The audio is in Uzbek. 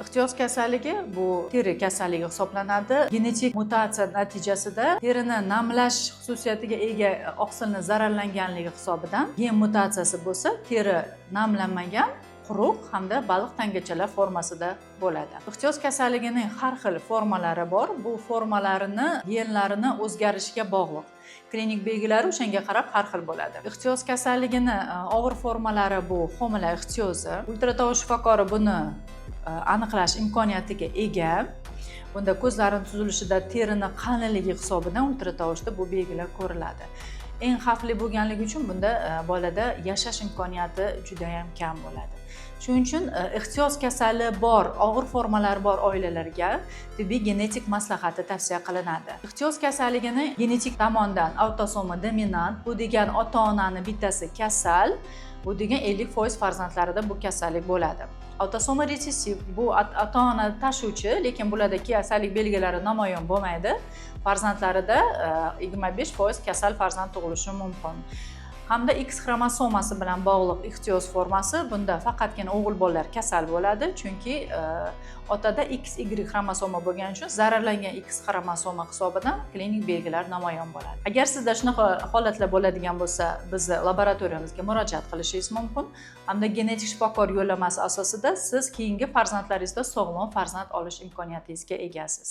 Ixtiyoz kasalligi bu teri kasalligi hisoblanadi. Genetik mutatsiya natijasida terining namlash xususiyatiga ega oqsilni zararlanganligi hisobidan gen mutatsiyasi bo'lsa, teri namlanmagan, quruq hamda baliq tangachalar formasida bo'ladi. Ixtiyoz kasalligining har xil formalari bor. Bu formalarini genlarini o'zgarishiga bog'liq. Klinik belgilari o'shanga qarab har xil bo'ladi. Ixtiyoz kasalligini og'ir formalari bu homila ixtiyozi. Ultratovush shifokori buni aniqlash imkoniyatiga ega. Bunda ko'zlarning tuzilishida terining qalinligi hisobidan ultratovushda bu belgilar ko'riladi. Eng xavfli bo'lganligi uchun bunda bolada yashash imkoniyati juda ham kam bo'ladi. Shuning uchun ixtiyoz kasali bor, og'ir formalari bor oilalarga tibbiy genetik maslahati tavsiya qilinadi. Ixtiyoz kasalligini genetik tomondan avtosomi dominant, bu degan ota-onani bittasi kasal, bu degan 50% farzandlarida bu kasallik bo'ladi. Avtosomi resessiv bu ota-ona tashuvchi, lekin bularda kasallik belgilari namoyon bo'lmaydi. Farzandlarida 25% kasal farzand tug'ilishi mumkin. Hamda X xromosomasi bilan bog'liq ixtiyoz formasi, bunda faqatgina o'g'il bolalar kasal bo'ladi, chunki otada XY xromosoma bo'lgani uchun zararlangan X xromosoma hisobidan klinik belgilar namoyon bo'ladi. Agar sizda shunaqa holatlar bo'ladigan bo'lsa, bizni laboratoriyamizga murojaat qilishingiz mumkin. Hamda genetik shifokor yo'llanmasi asosida siz keyingi farzandlaringizda sog'lom farzand olish imkoniyatingizga egasiz.